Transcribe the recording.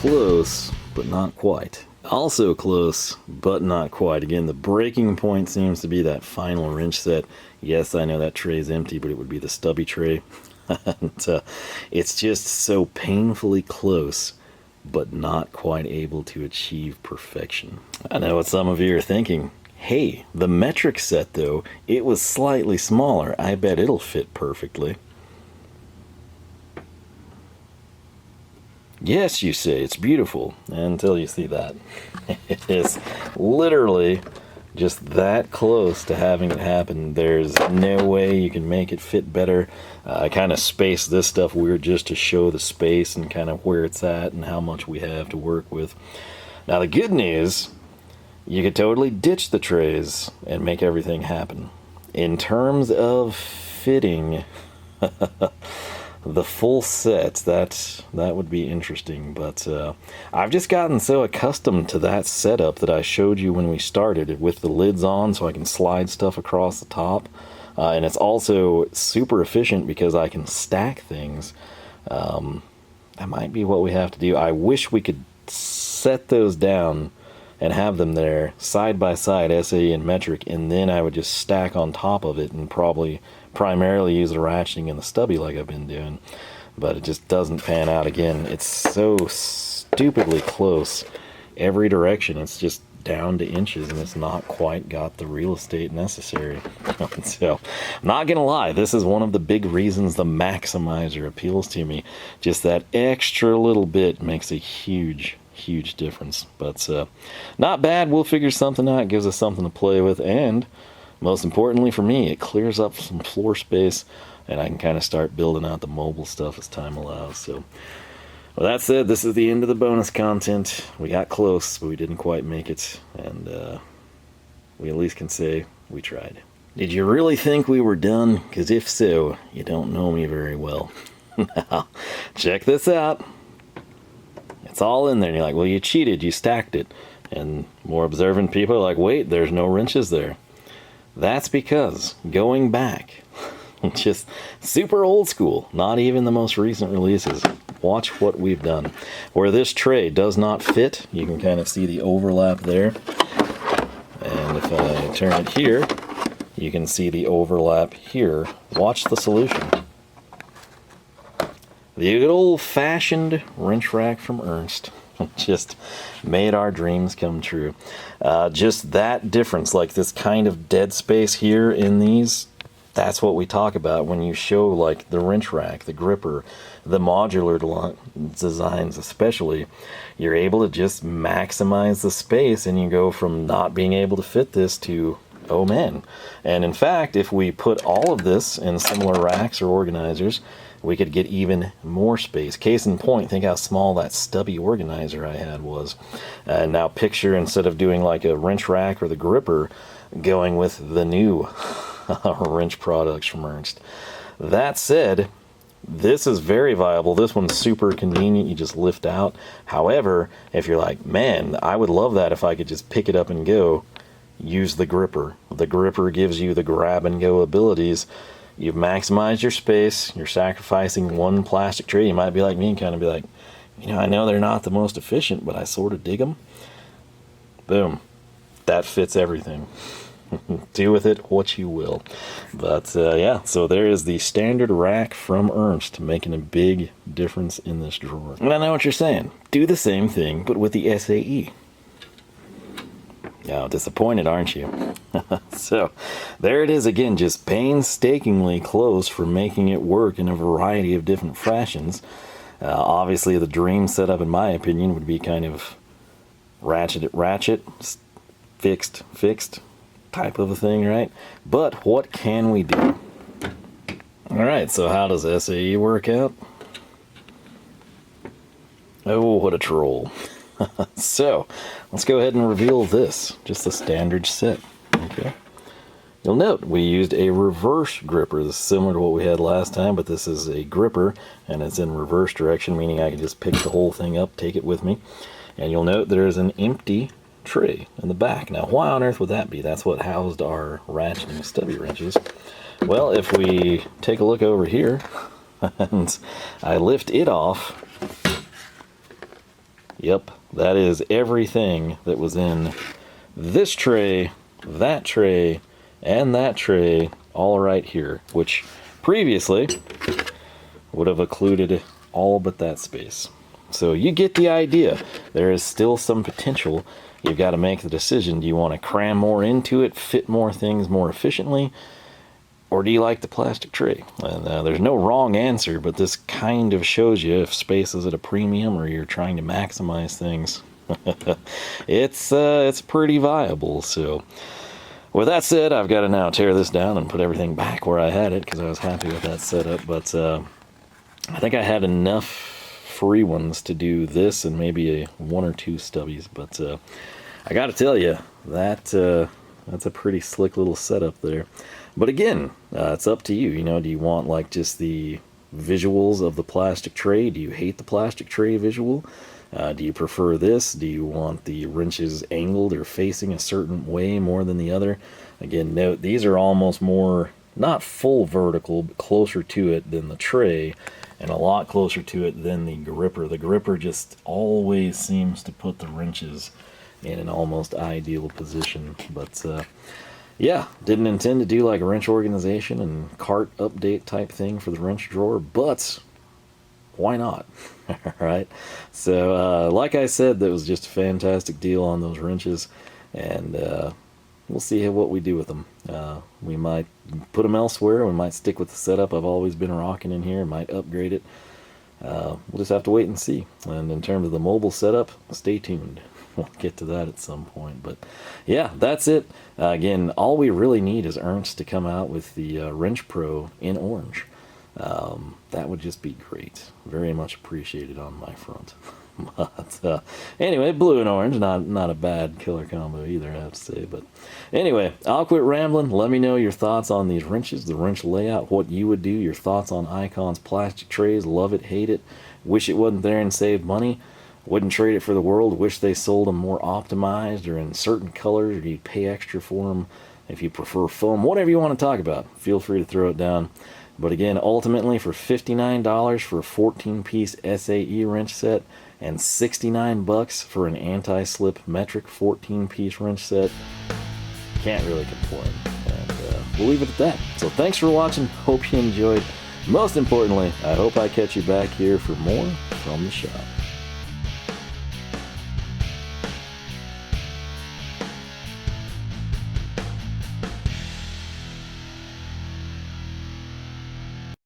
Close, but not quite. Also close, but not quite. Again, the breaking point seems to be that final wrench set. Yes, I know that tray is empty, but it would be the stubby tray. And it's just so painfully close, but not quite able to achieve perfection. I know what some of you are thinking. Hey, the metric set though, it was slightly smaller. I bet it'll fit perfectly. Yes, you say, it's beautiful, until you see that. It is literally just that close to having it happen. There's no way you can make it fit better. I kind of spaced this stuff weird just to show the space and kind of where it's at and how much we have to work with. Now the good news, you could totally ditch the trays and make everything happen. In terms of fitting the full set, that would be interesting, but I've just gotten so accustomed to that setup that I showed you when we started with the lids on, so I can slide stuff across the top, and it's also super efficient because I can stack things. That might be what we have to do. I wish we could set those down and have them there side by side, SAE and Metric, and then I would just stack on top of it and probably primarily use the ratcheting and the stubby like I've been doing, but it just doesn't pan out. Again, it's so stupidly close every direction. It's just down to inches, and it's not quite got the real estate necessary. So, I'm not gonna lie, this is one of the big reasons the Maximizer appeals to me. Just that extra little bit makes a huge difference. But not bad. We'll figure something out. It gives us something to play with, and most importantly for me, it clears up some floor space, and I can kind of start building out the mobile stuff as time allows. So, well, that said, this is the end of the bonus content. We got close, but we didn't quite make it, and we at least can say we tried. Did you really think we were done? Because if so, you don't know me very well. Now, check this out. It's all in there, and you're like, well, you cheated, you stacked it. And more observant people are like, wait, there's no wrenches there. That's because, going back, just super old school, not even the most recent releases, watch what we've done. Where this tray does not fit, you can kind of see the overlap there. And if I turn it here, you can see the overlap here. Watch the solution. The good old-fashioned wrench rack from Ernst just made our dreams come true. Just that difference, like this kind of dead space here in these, that's what we talk about when you show like the wrench rack, the gripper, the modular designs especially. You're able to just maximize the space, and you go from not being able to fit this to, oh man. And in fact, if we put all of this in similar racks or organizers, we could get even more space. Case in point, think how small that stubby organizer I had was. And now picture, instead of doing like a wrench rack or the gripper, going with the new wrench products from Ernst. That said, this is very viable. This one's super convenient. You just lift out. However, if you're like, man, I would love that if I could just pick it up and go, use the gripper. The gripper gives you the grab and go abilities. You've maximized your space. You're sacrificing one plastic tray. You might be like me and kind of be like, you know, I know they're not the most efficient, but I sort of dig them. Boom. That fits everything. Do with it what you will. But yeah, so there is the standard rack from Ernst, making a big difference in this drawer. And I know what you're saying. Do the same thing, but with the SAE. Oh, disappointed, aren't you? So, there it is again, just painstakingly close for making it work in a variety of different fashions. Obviously, the dream setup, in my opinion, would be kind of ratchet, fixed type of a thing, right? But what can we do? Alright, so how does SAE work out? Oh, what a troll. So, let's go ahead and reveal this, just the standard set. Okay. You'll note we used a reverse gripper. This is similar to what we had last time, but this is a gripper, and it's in reverse direction, meaning I can just pick the whole thing up, take it with me. And you'll note there's an empty tray in the back. Now, why on earth would that be? That's what housed our ratcheting stubby wrenches. Well, if we take a look over here, and I lift it off, Yep, that is everything that was in this tray, that tray, and that tray, all right here, which previously would have occluded all but that space. So you get the idea. There is still some potential. You've got to make the decision. Do you want to cram more into it, fit more things more efficiently, or do you like the plastic tray? And there's no wrong answer, but this kind of shows you if space is at a premium or you're trying to maximize things. It's pretty viable. So with that said, I've got to now tear this down and put everything back where I had it because I was happy with that setup. But I think I had enough free ones to do this and maybe one or two stubbies. But I got to tell you, that's a pretty slick little setup there. But again, it's up to you. You know, do you want like just the visuals of the plastic tray? Do you hate the plastic tray visual? Do you prefer this? Do you want the wrenches angled or facing a certain way more than the other? Again, note these are almost more, not full vertical, but closer to it than the tray, and a lot closer to it than the gripper. The gripper just always seems to put the wrenches in an almost ideal position. But yeah, didn't intend to do like a wrench organization and cart update type thing for the wrench drawer, but why not? Alright, so like I said, that was just a fantastic deal on those wrenches, and we'll see what we do with them. We might put them elsewhere, we might stick with the setup I've always been rocking in here, might upgrade it. We'll just have to wait and see. And in terms of the mobile setup, stay tuned. We'll get to that at some point. But yeah, that's it. Again, all we really need is Ernst to come out with the Wrench Pro in orange. That would just be great. Very much appreciated on my front. But anyway, blue and orange, not a bad killer combo either, I have to say. But anyway, I'll quit rambling. Let me know your thoughts on these wrenches, the wrench layout, what you would do, your thoughts on Icon's plastic trays. Love it, hate it, wish it wasn't there and saved money. Wouldn't trade it for the world. Wish they sold them more optimized or in certain colors, or you'd pay extra for them if you prefer foam. Whatever you want to talk about, feel free to throw it down. But again, ultimately for $59 for a 14-piece SAE wrench set and $69 for an anti-slip metric 14-piece wrench set, can't really complain. And we'll leave it at that. So thanks for watching. Hope you enjoyed. Most importantly, I hope I catch you back here for more from the shop.